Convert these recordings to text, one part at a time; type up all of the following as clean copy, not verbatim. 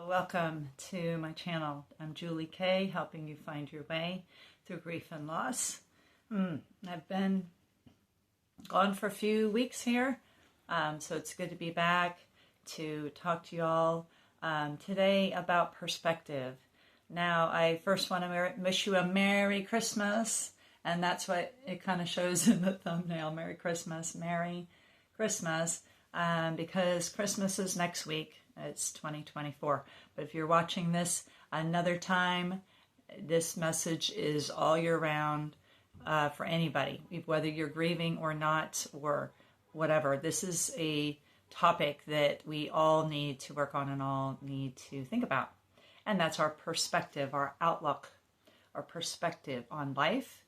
Welcome to my channel. I'm Julie Kay, helping you find your way through grief and loss. I've been gone for a few weeks here, so it's good to be back to talk to you all today about perspective. Now, I first want to wish you a Merry Christmas, and that's what it kind of shows in the thumbnail. Merry Christmas, because Christmas is next week. It's 2024. But if you're watching this another time, this message is all year round for anybody, whether you're grieving or not or whatever. This is a topic that we all need to work on and all need to think about. And that's our perspective, our outlook, our perspective on life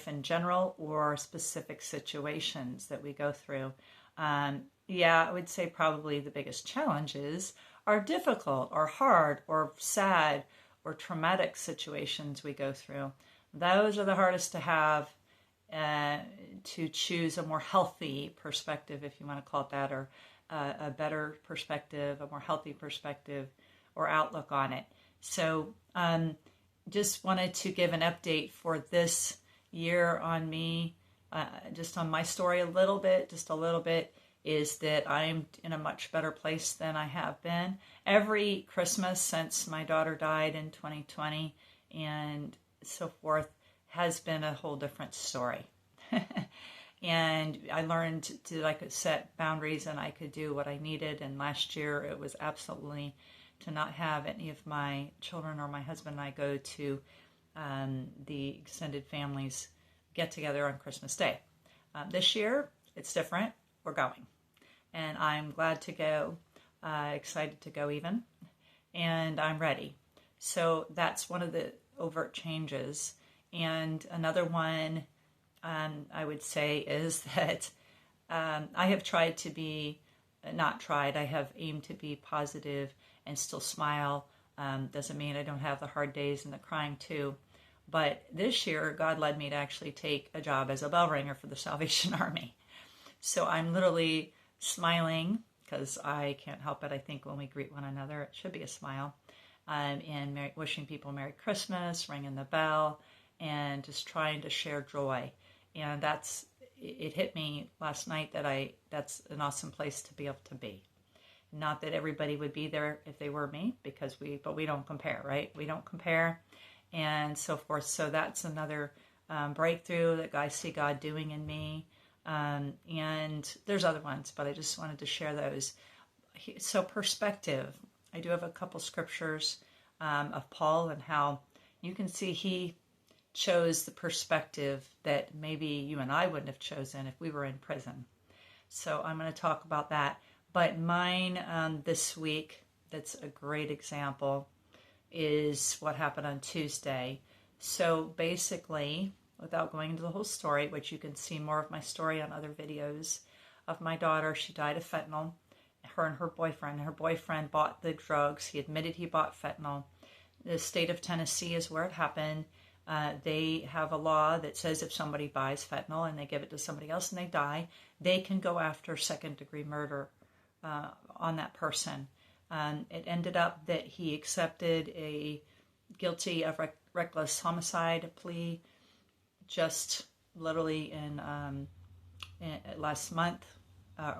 in general, or specific situations that we go through. I would say probably the biggest challenges are difficult or hard or sad or traumatic situations we go through. Those are the hardest to have, to choose a more healthy perspective, if you want to call it that, or a better perspective, a more healthy perspective or outlook on it. So just wanted to give an update for this year on me, just on my story a little bit, is that I'm in a much better place than I have been. Every Christmas since my daughter died in 2020 and so forth has been a whole different story. And I learned I could set boundaries and I could do what I needed. And last year it was absolutely to not have any of my children or my husband and I go to the extended families get together on Christmas Day. This year it's different. We're going. And I'm glad to go, excited to go even, and I'm ready. So that's one of the overt changes. And another one I would say is that I have tried to be, I have aimed to be positive and still smile. Doesn't mean I don't have the hard days and the crying too. But this year, God led me to actually take a job as a bell ringer for the Salvation Army. So I'm literally smiling because I can't help it. I think when we greet one another, it should be a smile. And wishing people Merry Christmas, ringing the bell, and just trying to share joy. And it hit me last night that that's an awesome place to be able to be. Not that everybody would be there if they were me, but we don't compare, right? We don't compare, and so forth. So that's another breakthrough that I see God doing in me. And there's other ones, but I just wanted to share those. So perspective, I do have a couple scriptures of Paul and how you can see he chose the perspective that maybe you and I wouldn't have chosen if we were in prison. So I'm going to talk about that. But mine this week, that's a great example, is what happened on Tuesday. So basically, without going into the whole story, which you can see more of my story on other videos of my daughter, she died of fentanyl. Her and her boyfriend bought the drugs. He admitted he bought fentanyl. The state of Tennessee is where it happened. They have a law that says if somebody buys fentanyl and they give it to somebody else and they die, they can go after second-degree murder on that person. It ended up that he accepted a guilty of reckless homicide plea just literally in last month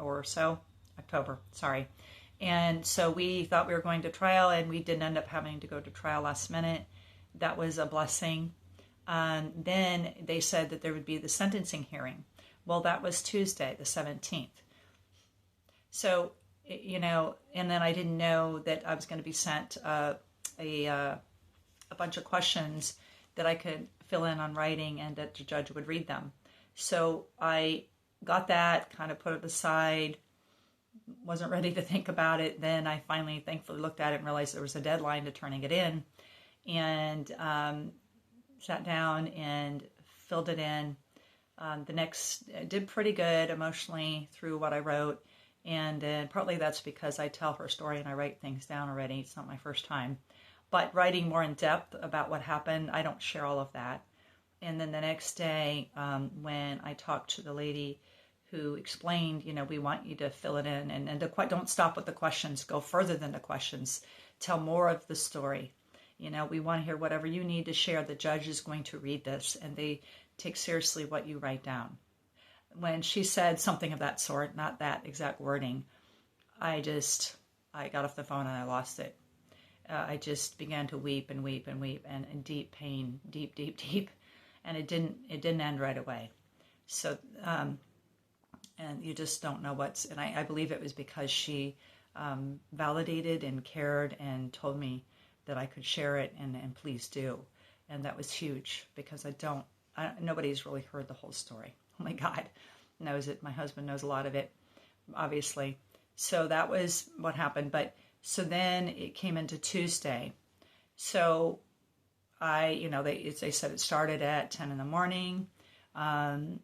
or so, October, sorry. And so we thought we were going to trial, and we didn't end up having to go to trial last minute. That was a blessing. Then they said that there would be the sentencing hearing. Well, that was Tuesday, the 17th. So, and then I didn't know that I was going to be sent a bunch of questions that I could fill in on writing and that the judge would read them. So I got that, kind of put it aside, wasn't ready to think about it. Then I finally, thankfully, looked at it and realized there was a deadline to turning it in, and sat down and filled it in. Did pretty good emotionally through what I wrote, and then partly that's because I tell her story and I write things down already. It's not my first time. But writing more in depth about what happened, I don't share all of that. And then the next day, when I talked to the lady who explained, we want you to fill it in, and don't stop with the questions, go further than the questions. tell more of the story. We want to hear whatever you need to share. The judge is going to read this, and they take seriously what you write down. When she said something of that sort, not that exact wording, I got off the phone and I lost it. I just began to weep and weep and weep, and in deep pain, deep, deep, deep, and it didn't end right away. So, and you just don't know and I believe it was because she validated and cared and told me that I could share it, and please do. And that was huge, because nobody's really heard the whole story. Only God knows it. My husband knows a lot of it, obviously. So that was what happened. But so then it came into Tuesday. So they said it started at 10 in the morning. And,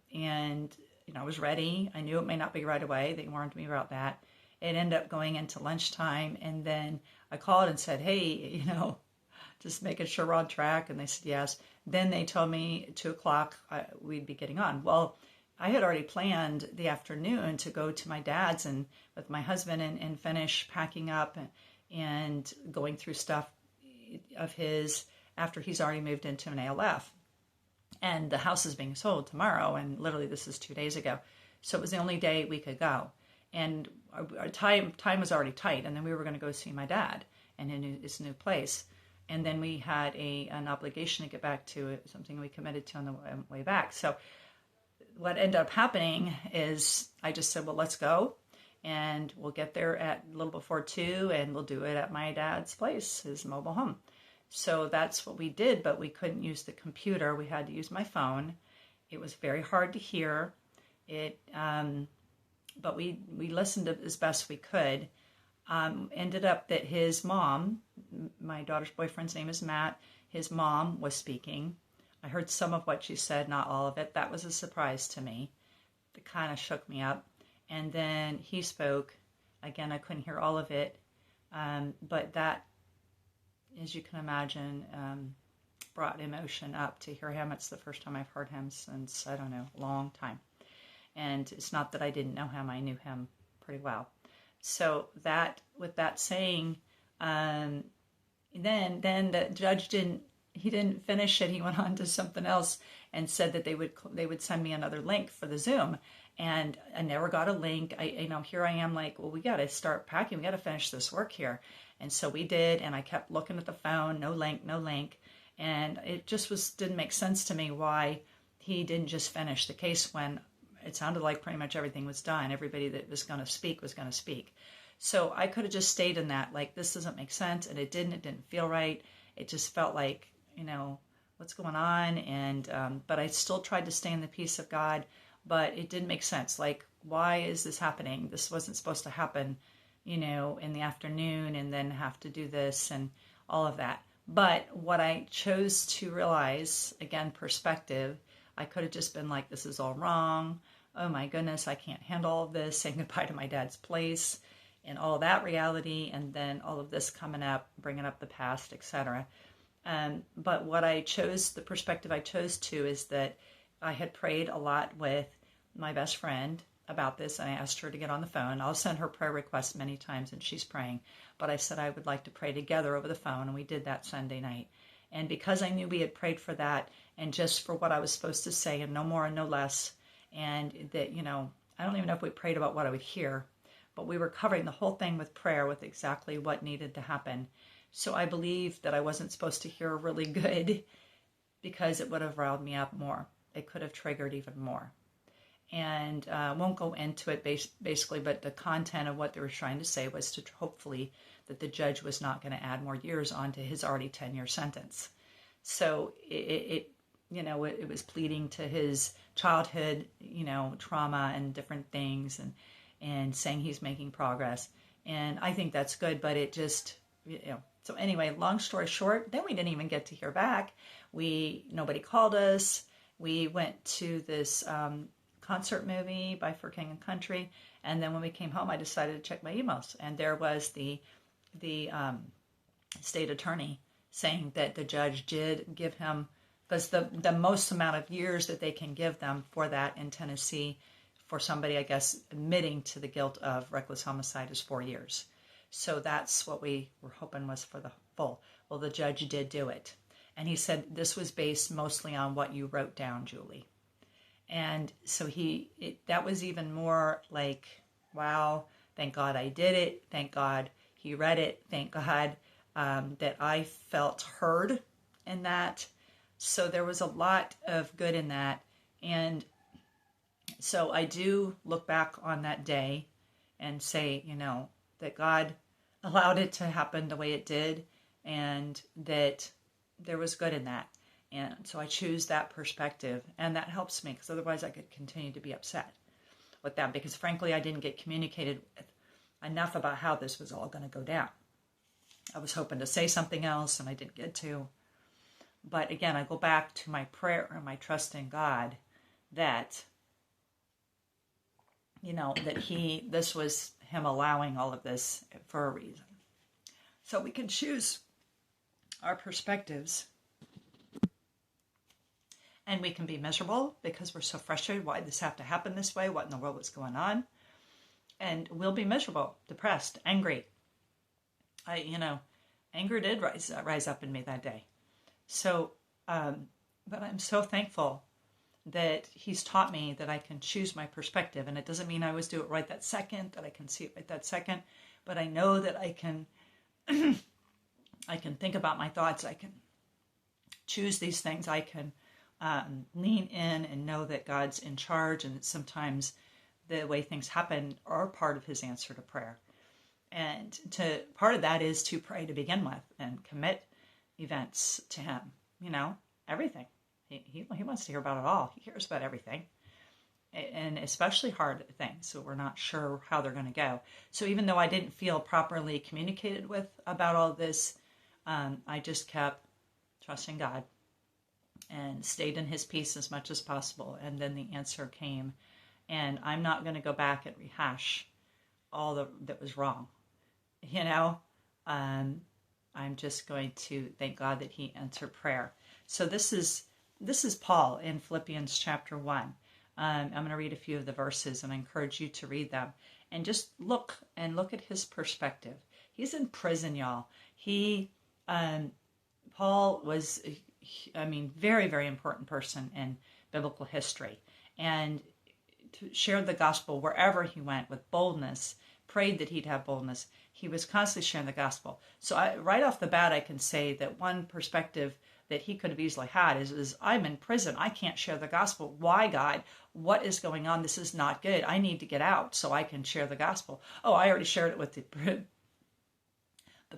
I was ready. I knew it may not be right away. They warned me about that. It ended up going into lunchtime. And then I called and said, hey, just making sure we're on track. And they said, yes. Then they told me 2:00 we'd be getting on. Well, I had already planned the afternoon to go to my dad's and with my husband and finish packing up and going through stuff of his after he's already moved into an ALF. And the house is being sold tomorrow, and literally this is 2 days ago. So it was the only day we could go. And our time was already tight, and then we were going to go see my dad and in his new place. And then we had an obligation to get back to it, something we committed to on the way back. So what ended up happening is I just said, well, let's go. And we'll get there at a little before 2, and we'll do it at my dad's place, his mobile home. So that's what we did, but we couldn't use the computer. We had to use my phone. It was very hard to hear. But we listened as best we could. Ended up that his mom, my daughter's boyfriend's name is Matt, his mom was speaking. I heard some of what she said, not all of it. That was a surprise to me. It kind of shook me up. And then he spoke. Again, I couldn't hear all of it. But that, as you can imagine, brought emotion up to hear him. It's the first time I've heard him since, I don't know, a long time. And it's not that I didn't know him. I knew him pretty well. So that, with that saying, then the judge didn't finish it. He went on to something else and said that they would send me another link for the Zoom. And I never got a link. Here I am like, well, we got to start packing. We got to finish this work here. And so we did. And I kept looking at the phone, no link. And it just didn't make sense to me why he didn't just finish the case when it sounded like pretty much everything was done. Everybody that was going to speak was going to speak. So I could have just stayed in that, like, this doesn't make sense. And it didn't feel right. It just felt like, what's going on? And, but I still tried to stay in the peace of God, but it didn't make sense. Like, why is this happening? This wasn't supposed to happen, in the afternoon and then have to do this and all of that. But what I chose to realize, again, perspective, I could have just been like, this is all wrong. Oh my goodness, I can't handle all of this, saying goodbye to my dad's place and all of that reality. And then all of this coming up, bringing up the past, etc. But the perspective I chose to is that I had prayed a lot with my best friend about this, and I asked her to get on the phone. I'll send her prayer requests many times, and she's praying. But I said I would like to pray together over the phone, and we did that Sunday night. And because I knew we had prayed for that, and just for what I was supposed to say, and no more and no less, and that, I don't even know if we prayed about what I would hear, but we were covering the whole thing with prayer, with exactly what needed to happen. So I believe that I wasn't supposed to hear really good, because it would have riled me up more. It could have triggered even more. And I won't go into it basically, but the content of what they were trying to say was to hopefully that the judge was not going to add more years onto his already 10-year sentence. So it was pleading to his childhood, trauma and different things, and saying he's making progress. And I think that's good, but it just, So anyway, long story short, then we didn't even get to hear back. Nobody called us. We went to this concert movie by For King and Country, and then when we came home, I decided to check my emails, and there was the state attorney saying that the judge did give him, because the most amount of years that they can give them for that in Tennessee for somebody, I guess, admitting to the guilt of reckless homicide is 4 years. So that's what we were hoping was for the full. Well, the judge did do it. And he said this was based mostly on what you wrote down, Julie. And so that was even more like, wow, thank God I did it. Thank God he read it. Thank God that I felt heard in that. So there was a lot of good in that. And so I do look back on that day and say, that God allowed it to happen the way it did, and that there was good in that. And so I choose that perspective, and that helps me, because otherwise I could continue to be upset with them, because frankly I didn't get communicated with enough about how this was all going to go down. I was hoping to say something else and I didn't get to. But again, I go back to my prayer and my trust in God that, that this was him allowing all of this for a reason. So we can choose our perspectives, and we can be miserable because we're so frustrated. Why did this have to happen this way? What in the world was going on? And we'll be miserable, depressed, angry. Anger did rise up in me that day. So, but I'm so thankful that he's taught me that I can choose my perspective. And it doesn't mean I always do it right that second, that I can see it right that second. But I know that I can, I can think about my thoughts. I can choose these things. I can lean in and know that God's in charge. And that sometimes the way things happen are part of his answer to prayer. And part of that is to pray to begin with and commit events to him, everything. He wants to hear about it all. He cares about everything, and especially hard things. So we're not sure how they're going to go. So even though I didn't feel properly communicated with about all this, I just kept trusting God and stayed in his peace as much as possible. And then the answer came, and I'm not going to go back and rehash all that was wrong. I'm just going to thank God that he answered prayer. So this is Paul in Philippians chapter 1. I'm going to read a few of the verses, and I encourage you to read them. And just look at his perspective. He's in prison, y'all. Paul was, very, very important person in biblical history. And shared the gospel wherever he went with boldness, prayed that he'd have boldness. He was constantly sharing the gospel. So right off the bat, I can say that one perspective that he could have easily had is I'm in prison. I can't share the gospel. Why, God? What is going on? This is not good. I need to get out so I can share the gospel. Oh, I already shared it with the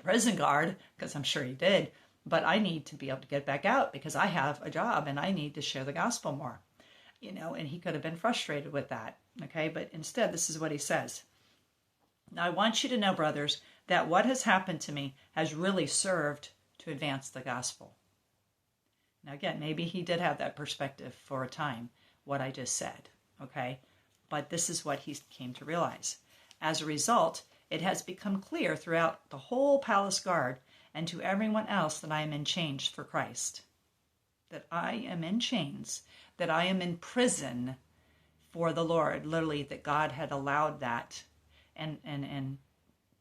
prison guard, because I'm sure he did. But I need to be able to get back out because I have a job and I need to share the gospel more. And he could have been frustrated with that. Okay, but instead, this is what he says. Now, I want you to know, brothers, that what has happened to me has really served to advance the gospel. Now, again, maybe he did have that perspective for a time, what I just said, okay? But this is what he came to realize. As a result, it has become clear throughout the whole palace guard and to everyone else that I am in chains for Christ. That I am in chains, that I am in prison for the Lord. Literally, that God had allowed that and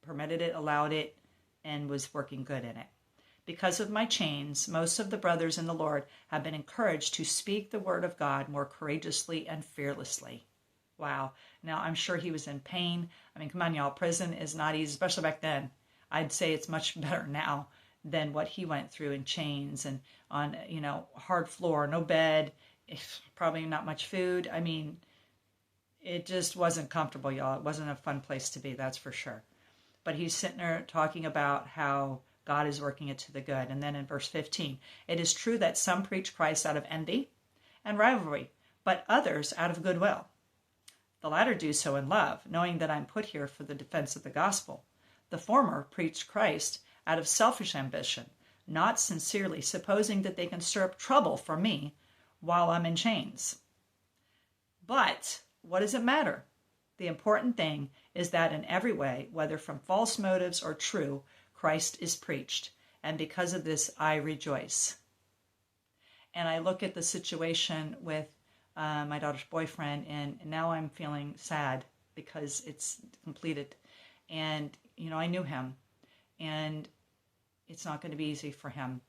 permitted it, allowed it, and was working good in it. Because of my chains, most of the brothers in the Lord have been encouraged to speak the word of God more courageously and fearlessly. Wow. Now, I'm sure he was in pain. Come on, y'all. Prison is not easy, especially back then. I'd say it's much better now than what he went through in chains and on, hard floor, no bed, probably not much food. It just wasn't comfortable, y'all. It wasn't a fun place to be, that's for sure. But he's sitting there talking about how God is working it to the good. And then in verse 15, it is true that some preach Christ out of envy and rivalry, but others out of goodwill. The latter do so in love, knowing that I'm put here for the defense of the gospel. The former preach Christ out of selfish ambition, not sincerely, supposing that they can stir up trouble for me while I'm in chains. But what does it matter? The important thing is that in every way, whether from false motives or true, Christ is preached, and because of this, I rejoice. And I look at the situation with my daughter's boyfriend, and now I'm feeling sad because it's completed. And, I knew him, and it's not going to be easy for him.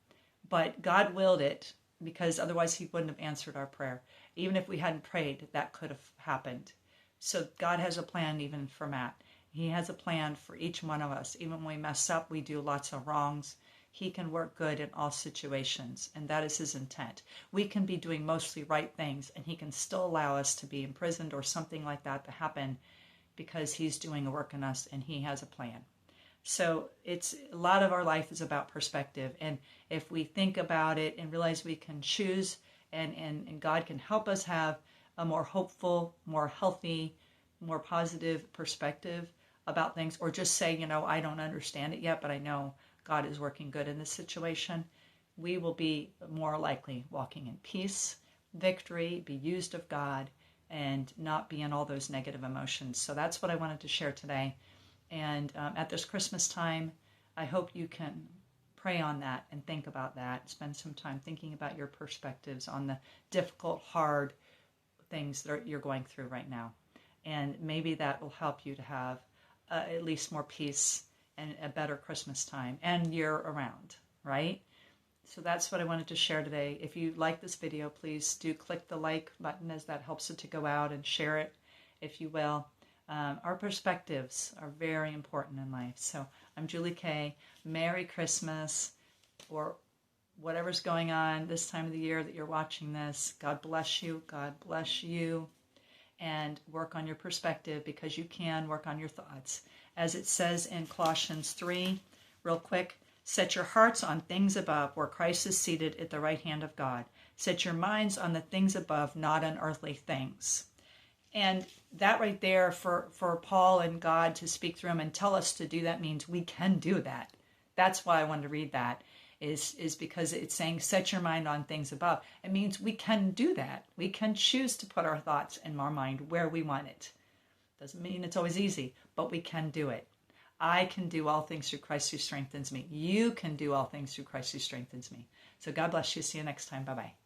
But God willed it, because otherwise he wouldn't have answered our prayer. Even if we hadn't prayed, that could have happened. So God has a plan even for Matt. He has a plan for each one of us. Even when we mess up, we do lots of wrongs, he can work good in all situations, and that is his intent. We can be doing mostly right things, and he can still allow us to be imprisoned or something like that to happen, because he's doing a work in us and he has a plan. So it's a lot of our life is about perspective. And if we think about it and realize we can choose, and God can help us have a more hopeful, more healthy, more positive perspective about things, or just say, I don't understand it yet, but I know God is working good in this situation, we will be more likely walking in peace, victory, be used of God, and not be in all those negative emotions. So that's what I wanted to share today. And at this Christmas time, I hope you can pray on that and think about that. Spend some time thinking about your perspectives on the difficult, hard things that you're going through right now. And maybe that will help you to have at least more peace and a better Christmas time and year around, right? So that's what I wanted to share today. If you like this video, please do click the like button, as that helps it to go out, and share it if you will. Our perspectives are very important in life. So I'm Julie Kay. Merry Christmas, or whatever's going on this time of the year that you're watching this. God bless you. God bless you. And work on your perspective, because you can work on your thoughts. As it says in Colossians 3, real quick, set your hearts on things above, where Christ is seated at the right hand of God. Set your minds on the things above, not on earthly things. And that right there, for Paul and God to speak through him and tell us to do that, means we can do that. That's why I wanted to read that, is because it's saying set your mind on things above. It means we can do that. We can choose to put our thoughts in our mind where we want it. Doesn't mean it's always easy, but we can do it. I can do all things through Christ who strengthens me. You can do all things through Christ who strengthens me. So God bless you. See you next time. Bye-bye.